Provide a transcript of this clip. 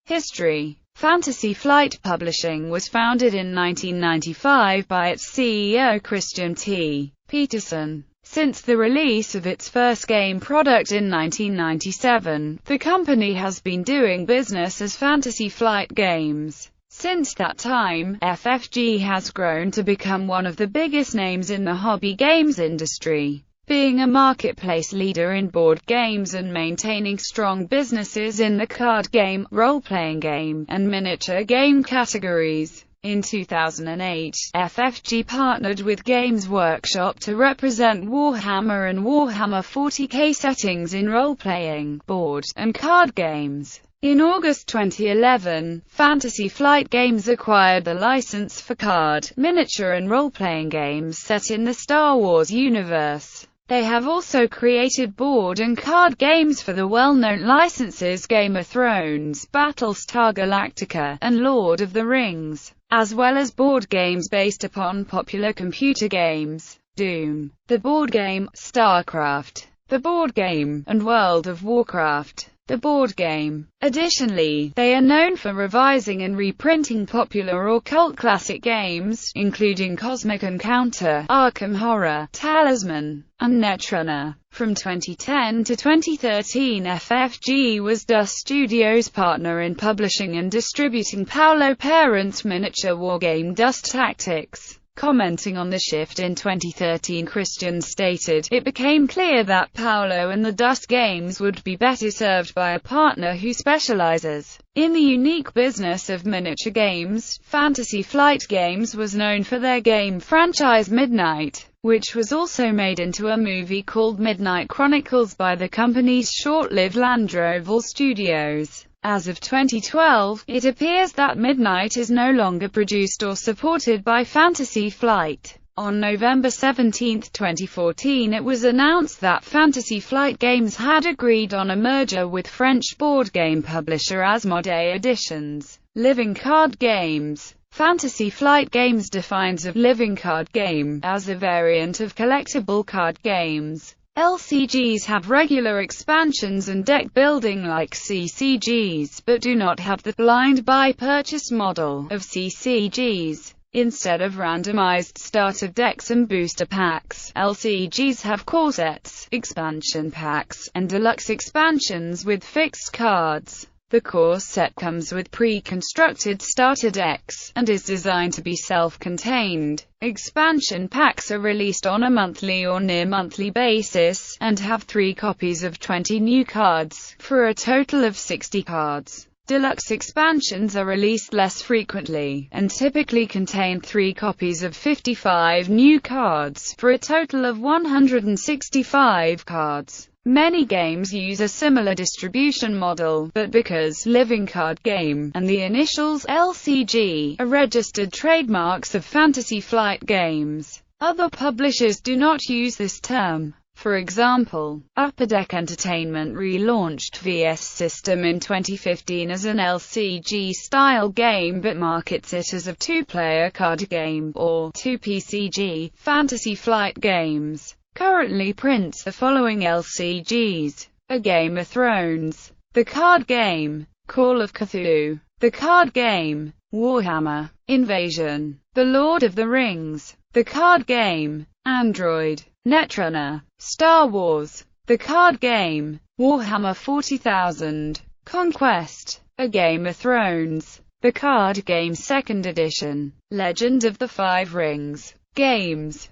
History. Fantasy Flight Publishing was founded in 1995 by its CEO Christian T. Peterson. Since the release of its first game product in 1997, the company has been doing business as Fantasy Flight Games. Since that time, FFG has grown to become one of the biggest names in the hobby games industry, being a marketplace leader in board games and maintaining strong businesses in the card game, role-playing game, and miniature game categories. In 2008, FFG partnered with Games Workshop to represent Warhammer and Warhammer 40K settings in role-playing, board, and card games. In August 2011, Fantasy Flight Games acquired the license for card, miniature and role-playing games set in the Star Wars universe. They have also created board and card games for the well-known licenses Game of Thrones, Battlestar Galactica, and Lord of the Rings, as well as board games based upon popular computer games, Doom, the board game, StarCraft, the board game, and World of Warcraft, the board game. Additionally, they are known for revising and reprinting popular or cult classic games, including Cosmic Encounter, Arkham Horror, Talisman, and Netrunner. From 2010 to 2013, FFG was Dust Studios' partner in publishing and distributing Paulo Parent's miniature wargame Dust Tactics. Commenting on the shift in 2013, Christian stated, "It became clear that Paulo and the Dust games would be better served by a partner who specializes in the unique business of miniature games." Fantasy Flight Games was known for their game franchise Midnight, which was also made into a movie called Midnight Chronicles by the company's short-lived Land Roseville Studios. As of 2012, it appears that Midnight is no longer produced or supported by Fantasy Flight. On November 17, 2014, it was announced that Fantasy Flight Games had agreed on a merger with French board game publisher Asmodee Editions. Living card games. Fantasy Flight Games defines a living card game as a variant of collectible card games. LCGs have regular expansions and deck building like CCGs, but do not have the blind buy purchase model of CCGs. Instead of randomized starter decks and booster packs, LCGs have core sets, expansion packs, and deluxe expansions with fixed cards. The core set comes with pre-constructed starter decks, and is designed to be self-contained. Expansion packs are released on a monthly or near-monthly basis, and have 3 copies of 20 new cards, for a total of 60 cards. Deluxe expansions are released less frequently, and typically contain 3 copies of 55 new cards, for a total of 165 cards. Many games use a similar distribution model, but because Living Card Game and the initials LCG are registered trademarks of Fantasy Flight Games, other publishers do not use this term. For example, Upper Deck Entertainment relaunched VS System in 2015 as an LCG-style game but markets it as a 2-player card game, or 2PCG. Fantasy Flight Games currently prints the following LCGs: A Game of Thrones, the card game, Call of Cthulhu, the card game, Warhammer, Invasion, The Lord of the Rings, the card game, Android, Netrunner, Star Wars, the card game, Warhammer 40,000, Conquest, A Game of Thrones, the card game 2nd edition, Legend of the Five Rings. Games.